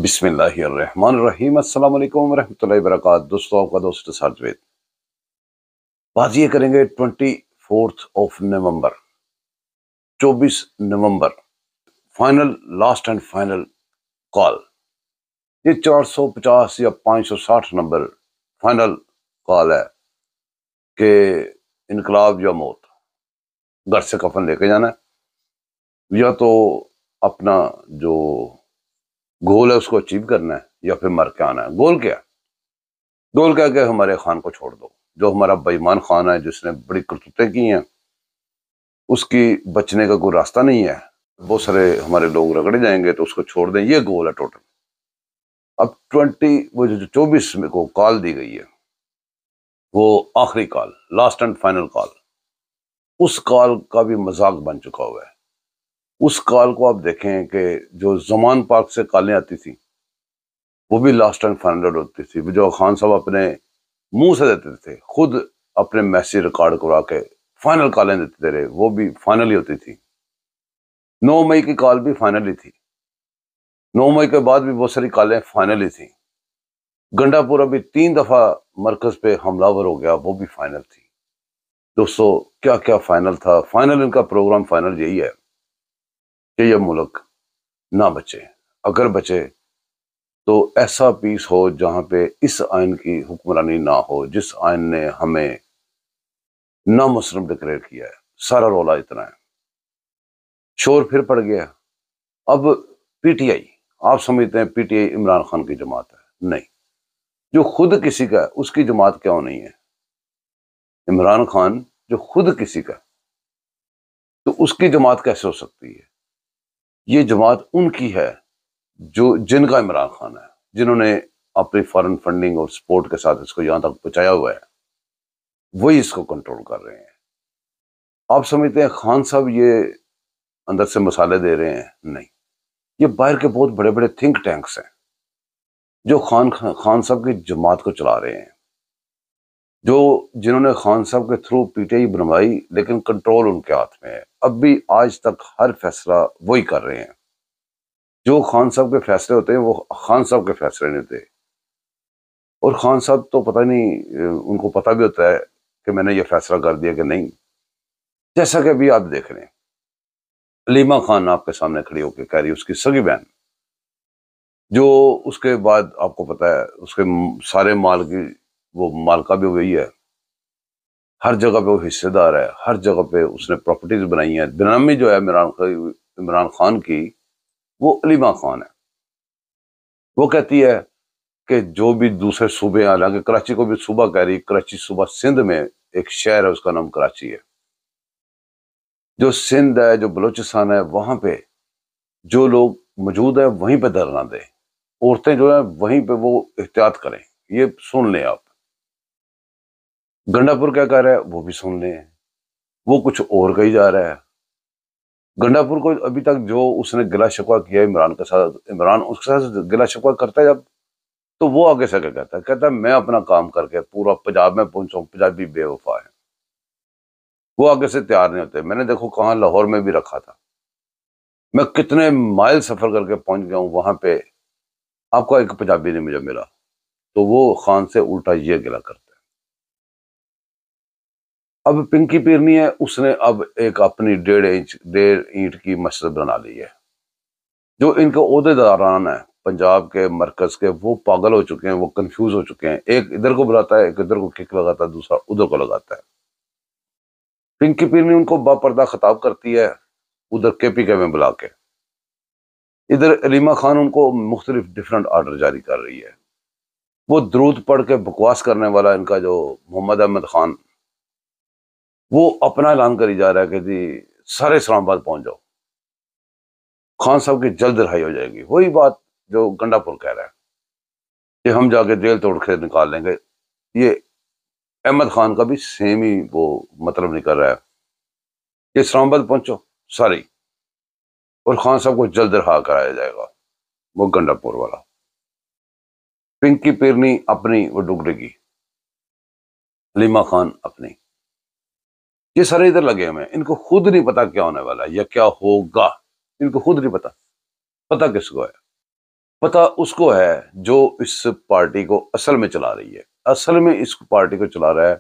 بسم اللہ الرحمن الرحیم۔ السلام علیکم ورحمۃ اللہ وبرکاتہ۔ دوستوں، آپ کا دوست ساجد بات یہ کریں گے 24 نومبر 24 نومبر final, last and final call. یہ 450 یا 560 نمبر فائنل کال ہے کہ انقلاب یا موت، گھر سے کفن لے کے جانا ہے یا تو اپنا جو گول ہے اس کو اچیو کرنا ہے یا پھر مر کے آنا ہے۔ گول کیا ہے؟ گول کیا کہ ہمارے خان کو چھوڑ دو، جو ہمارا بے ایمان خان ہے، جس نے بڑی کرتوتیں کی ہیں، اس کی بچنے کا کوئی راستہ نہیں ہے، بہت سارے ہمارے لوگ رگڑے جائیں گے تو اس کو چھوڑ دیں، یہ گول ہے ٹوٹل۔ اب 24 میں کو کال دی گئی ہے، وہ آخری کال، لاسٹ اینڈ فائنل کال، اس کال کا بھی مذاق بن چکا ہوا ہے۔ اس کال کو آپ دیکھیں کہ جو زمان پاک سے کالیں آتی تھیں وہ بھی لاسٹ اینڈ فائنل ہوتی تھی، جو خان صاحب اپنے منہ سے دیتے تھے، خود اپنے میسیج ریکارڈ کروا کے فائنل کالیں دیتے رہے، وہ بھی فائنل ہی ہوتی تھی۔ 9 مئی کی کال بھی فائنل ہی تھی، 9 مئی کے بعد بھی بہت ساری کالیں فائنل ہی تھیں۔ گنڈا پور ابھی 3 دفعہ مرکز پہ حملہ ور ہو گیا، وہ بھی فائنل تھی۔ دوستو، کیا کیا فائنل تھا۔ فائنل ان کا پروگرام فائنل یہی ہے کہ یہ ملک نہ بچے، اگر بچے تو ایسا پیس ہو جہاں پہ اس آئین کی حکمرانی نہ ہو جس آئین نے ہمیں نامسلم ڈکلیئر کیا ہے۔ سارا رولا اتنا ہے، شور پھر پڑ گیا۔ اب پی ٹی آئی، آپ سمجھتے ہیں P T I Imran Khan کی جماعت ہے؟ نہیں، جو خود کسی کا ہے اس کی جماعت کیوں نہیں ہے؟ عمران خان جو خود کسی کا ہے تو اس کی جماعت کیسے ہو سکتی ہے؟ یہ جماعت ان کی ہے جو جن کا عمران خان ہے، جنہوں نے اپنی فارن فنڈنگ اور سپورٹ کے ساتھ اس کو یہاں تک پہنچایا ہوا ہے، وہی اس کو کنٹرول کر رہے ہیں۔ آپ سمجھتے ہیں خان صاحب یہ اندر سے مسالے دے رہے ہیں؟ نہیں، یہ باہر کے بہت بڑے بڑے تھنک ٹینکس ہیں جو خان صاحب کی جماعت کو چلا رہے ہیں، جنہوں نے خان صاحب کے تھرو پی ٹی آئی بنوائی، لیکن کنٹرول ان کے ہاتھ میں ہے۔ اب بھی آج تک ہر فیصلہ وہی کر رہے ہیں۔ جو خان صاحب کے فیصلے ہوتے ہیں وہ خان صاحب کے فیصلے نہیں ہوتے، اور خان صاحب تو پتہ نہیں، ان کو پتہ بھی ہوتا ہے کہ میں نے یہ فیصلہ کر دیا کہ نہیں۔ جیسا کہ ابھی آپ دیکھ رہے ہیں، علیمہ خان آپ کے سامنے کھڑی ہو کے کہہ رہی ہے، اس کی سگی بہن، جو اس کے بعد آپ کو پتہ ہے اس کے سارے مال کی وہ مالکہ بھی وہی ہے، ہر جگہ پہ وہ حصے دار ہے، ہر جگہ پہ اس نے پراپرٹیز بنائی ہیں۔ بنامی جو ہے عمران خان کی، وہ علیمہ خان ہے۔ وہ کہتی ہے کہ جو بھی دوسرے صوبے، حالانکہ کراچی کو بھی صوبہ کہہ رہی، کراچی صوبہ سندھ میں ایک شہر ہے، اس کا نام کراچی ہے۔ جو سندھ ہے، جو بلوچستان ہے، وہاں پہ جو لوگ موجود ہیں وہیں پہ دھرنا دیں، عورتیں جو ہیں وہیں پہ وہ احتیاط کریں۔ یہ سن لیں آپ۔ گنڈا پور کیا کہہ رہا ہے وہ بھی سن لیں، وہ کچھ اور کہی جا رہا ہے۔ گنڈا پور کو ابھی تک جو اس نے گلا شکوہ کیا عمران کے ساتھ، عمران اس کے ساتھ گلا شکوہ کرتا ہے جب، تو وہ آگے سے کیا کہتا ہے میں اپنا کام کر کے پورا پنجاب میں پہنچاؤں، پنجابی بے وفا ہے۔ وہ آگے سے تیار نہیں ہوتے۔ میں نے دیکھو کہاں لاہور میں بھی رکھا تھا، میں کتنے مائل سفر کر کے پہنچ گیا ہوں، وہاں پہ آپ کو ایک پنجابی نہیں مجھے ملا، تو وہ خان سے الٹا یہ گلا کرتا ہے۔ اب پنکی پیرنی ہے، اس نے اب ایک اپنی 1.5 اینٹ کی مسجد بنا لی ہے۔ جو ان کے عہدے داران ہیں پنجاب کے مرکز کے، وہ پاگل ہو چکے ہیں، وہ کنفیوز ہو چکے ہیں۔ ایک ادھر کو بلاتا ہے، ایک ادھر کو کک لگاتا ہے، دوسرا ادھر کو لگاتا ہے۔ پنکی پیرنی ان کو باپردہ خطاب کرتی ہے ادھر کے پی کے میں بلا کے، ادھر علیمہ خان ان کو مختلف ڈیفرنٹ آرڈر جاری کر رہی ہے۔ وہ درود پڑھ کے بکواس کرنے والا ان کا جو محمد احمد خان، وہ اپنا اعلان کری جا رہا ہے کہ جی سارے اسلام آباد پہنچ جاؤ، خان صاحب کی جلد رہائی ہو جائے گی۔ وہی بات جو گنڈا پور کہہ رہا ہے کہ ہم جا کے جیل توڑ کے نکال لیں گے، یہ احمد خان کا بھی سیم ہی وہ مطلب نہیں کر رہا ہے کہ اسلام آباد پہنچو ساری، اور خان صاحب کو جلد رہا کرایا جائے گا۔ وہ گنڈا پور والا پنکی پیرنی اپنی وہ ڈگڑے کی، علیمہ خان اپنی، یہ سارے ادھر لگے ہوئے ہیں۔ ان کو خود نہیں پتا کیا ہونے والا ہے یا کیا ہوگا، ان کو خود نہیں پتا، پتا کس کو ہے؟ پتہ اس کو ہے جو اس پارٹی کو اصل میں چلا رہی ہے. اصل میں اس پارٹی کو چلا رہا ہے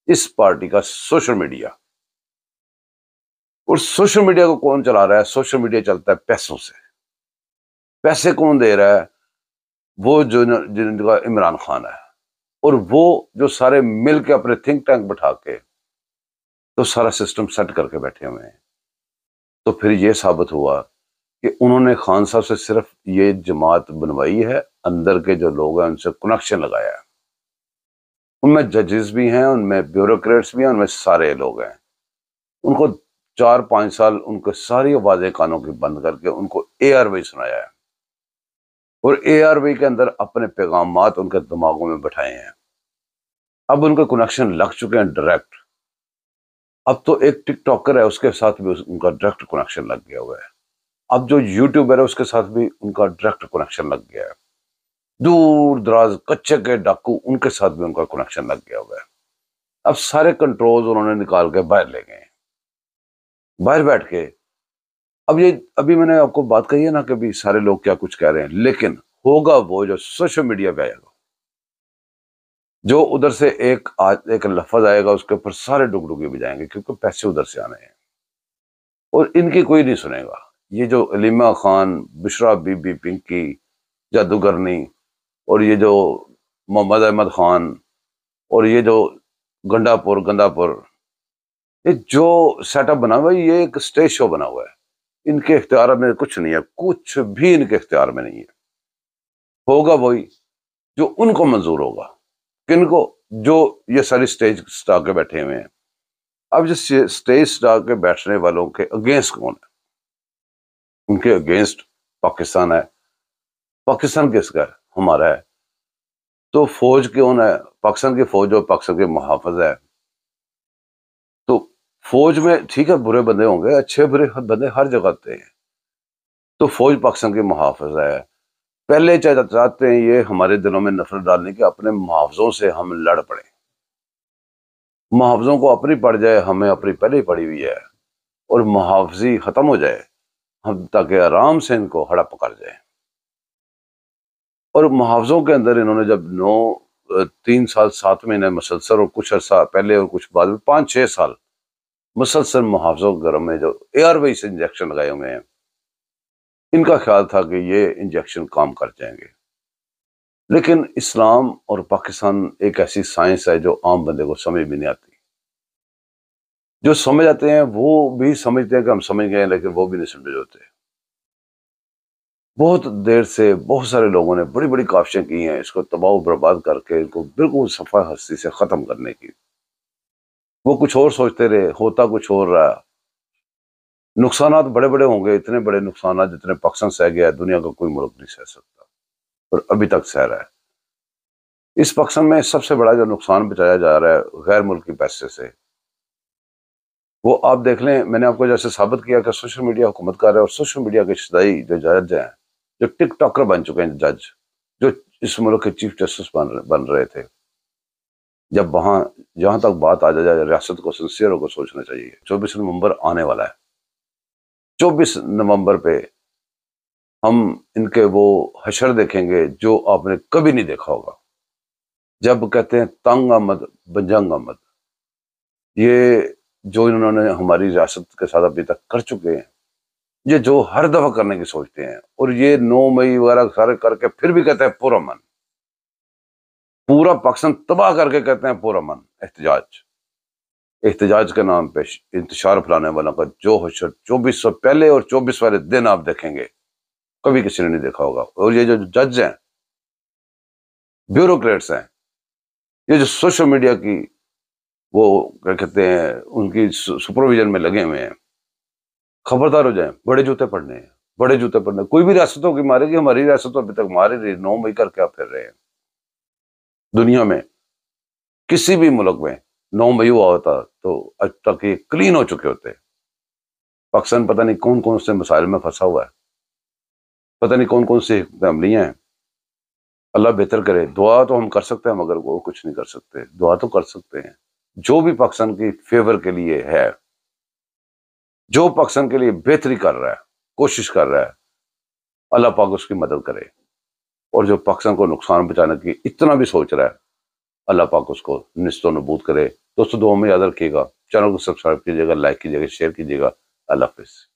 اس پارٹی کا سوشل میڈیا. اور سوشل میڈیا کو کون چلا رہا ہے؟ سوشل میڈیا چلتا ہے پیسوں سے. پیسے کون دے رہا ہے؟ وہ جو جن کا عمران خان ہے، اور وہ جو سارے مل کے اپنے تھنک ٹینک بٹھا کے تو سارا سسٹم سیٹ کر کے بیٹھے ہوئے ہیں. تو پھر یہ ثابت ہوا کہ انہوں نے خان صاحب سے صرف یہ جماعت بنوائی ہے، اندر کے جو لوگ ہیں ان سے کنیکشن لگایا ہے. ان میں ججز بھی ہیں، ان میں بیوروکریٹس بھی ہیں، ان میں سارے لوگ ہیں. ان کو 4-5 سال ان کو ساری آوازیں کانوں کی بند کر کے ان کو اے آر وائی سنایا ہے، اور اے آر وائی کے اندر اپنے پیغامات ان کے دماغوں میں بٹھائے ہیں. اب ان کے کنیکشن لگ چکے ہیں ڈائریکٹ. اب تو ایک ٹک ٹاکر ہے، اس کے ساتھ بھی ان کا ڈائریکٹ کنیکشن لگ گیا ہوا ہے. اب جو یوٹیوبر ہے اس کے ساتھ بھی ان کا ڈائریکٹ کنیکشن لگ گیا ہے. دور دراز کچے کے ڈاکو ان کے ساتھ بھی ان کا کنیکشن لگ گیا ہوا ہے. اب سارے کنٹرولز انہوں نے نکال کے باہر لے گئے ہیں. باہر بیٹھ کے اب یہ ابھی میں نے آپ کو بات کہی ہے نا کہ بھی سارے لوگ کیا کچھ کہہ رہے ہیں، لیکن ہوگا وہ جو سوشل میڈیا پہ آئے گا، جو ادھر سے ایک لفظ آئے گا اس کے اوپر سارے ڈگڈگے بجائیں گے، کیونکہ پیسے ادھر سے آنے ہیں اور ان کی کوئی نہیں سنے گا. یہ جو علیمہ خان، بشرا بی بی، پنکی، جادوگرنی، اور یہ جو محمد احمد خان، اور یہ جو گنڈا پور، یہ جو سیٹ اپ بنا ہوا ہے یہ ایک سٹیج شو بنا ہوا ہے. ان کے اختیار میں کچھ نہیں ہے، کچھ بھی ان کے اختیار میں نہیں ہے. ہوگا وہی جو ان کو منظور ہوگا. کن کو؟ جو یہ ساری سٹیج سٹا کے بیٹھے ہوئے ہیں. اب جس سٹیج سٹا کے بیٹھنے والوں کے اگینسٹ کون ہے؟ ان کے اگینسٹ پاکستان ہے. پاکستان کس کا ہے؟ ہمارا ہے. تو فوج کون ہے؟ پاکستان کی فوج اور پاکستان کے محافظ ہے. تو فوج میں ٹھیک ہے برے بندے ہوں گے، اچھے برے بندے ہر جگہ ہوتے ہیں. تو فوج پاکستان کے محافظ ہے. پہلے چاہتے ہیں یہ ہمارے دلوں میں نفرت ڈالنے کے اپنے محافظوں سے ہم لڑ پڑے. محافظوں کو اپنی پڑ جائے، ہمیں اپنی پہلے ہی پڑی ہوئی ہے، اور محافظی ختم ہو جائے ہم تاکہ آرام سے ان کو ہڑپ کر جائے. اور محافظوں کے اندر انہوں نے جب 3 سال 7 مہینے مسلسل، اور کچھ عرصہ پہلے اور کچھ بعد میں 5-6 سال مسلسل محافظوں کے گھر میں جو اے آر وائی سے انجیکشن لگائے ہوئے ہیں، ان کا خیال تھا کہ یہ انجیکشن کام کر جائیں گے. لیکن اسلام اور پاکستان ایک ایسی سائنس ہے جو عام بندے کو سمجھ بھی نہیں آتی. جو سمجھ آتے ہیں وہ بھی سمجھتے ہیں کہ ہم سمجھ گئے ہیں، لیکن وہ بھی نہیں سمجھ ہوتے. بہت دیر سے بہت سارے لوگوں نے بڑی بڑی کاوشیں کی ہیں اس کو تباہ و برباد کر کے ان کو بالکل صفحہ ہستی سے ختم کرنے کی. وہ کچھ اور سوچتے رہے، ہوتا کچھ اور رہا. نقصانات بڑے بڑے ہوں گے، اتنے بڑے نقصانات جتنے پاکستان سہ گیا ہے دنیا کا کوئی ملک نہیں سہ سکتا، اور ابھی تک سہ رہا ہے. اس پاکستان میں سب سے بڑا جو نقصان بچایا جا رہا ہے غیر ملکی پیسے سے، وہ آپ دیکھ لیں. میں نے آپ کو جیسے ثابت کیا کہ سوشل میڈیا حکومت کر رہا ہے، اور سوشل میڈیا کے اشتہائی جو جج ہیں، جو ٹک ٹاکر بن چکے ہیں جج، جو اس ملک کے چیف جسٹس بن رہے تھے. جب جہاں تک بات آ جائے ریاست کو سنسیئر ہو کر سوچنا چاہیے. 24 نومبر آنے والا ہے. 24 نومبر پہ ہم ان کے وہ حشر دیکھیں گے جو آپ نے کبھی نہیں دیکھا ہوگا. جب کہتے ہیں تنگ آمد بنجنگ آمد، یہ جو انہوں نے ہماری ریاست کے ساتھ ابھی تک کر چکے ہیں، یہ جو ہر دفعہ کرنے کی سوچتے ہیں، اور یہ 9 مئی وغیرہ سارے کر کے پھر بھی کہتے ہیں پرامن. پورا پاکستان تباہ کر کے کہتے ہیں پرامن. احتجاج کے نام پہ انتشار پھیلانے والوں کا جو حشر 24 سے پہلے اور 24 والے دن آپ دیکھیں گے کبھی کسی نے نہیں دیکھا ہوگا. اور یہ جو جج ہیں، بیوروکریٹس ہیں، یہ جو سوشل میڈیا کی وہ کیا کہتے ہیں ان کی سپرویژن میں لگے ہوئے ہیں، خبردار ہو جائیں. بڑے جوتے پڑنے ہیں، بڑے جوتے پڑنے. کوئی بھی ریاستوں کی مارے گی، ہماری ریاستوں ابھی تک مارے رہی. 9 مئی کر کے آپ پھر رہے ہیں. دنیا میں کسی بھی ملک میں 9 مئی ہوا ہوتا تو اب تک یہ کلین ہو چکے ہوتے. پاکستان پتہ نہیں کون کون سے مسائل میں پھنسا ہوا ہے، پتہ نہیں کون کون سی عملیاں ہیں. اللہ بہتر کرے. دعا تو ہم کر سکتے ہیں مگر وہ کچھ نہیں کر سکتے. دعا تو کر سکتے ہیں جو بھی پاکستان کی فیور کے لیے ہے، جو پاکستان کے لیے بہتری کر رہا ہے، کوشش کر رہا ہے، اللہ پاک اس کی مدد کرے. اور جو پاکستان کو نقصان پہنچانے کی اتنا بھی سوچ رہا ہے، اللہ پاک اس کو نست و نبود کرے۔ دوستو دعاؤں میں یاد رکھیے گا، چینل کو سبسکرائب کیجیے گا، لائک کیجیے گا، شیئر کیجیے گا۔ اللہ حافظ۔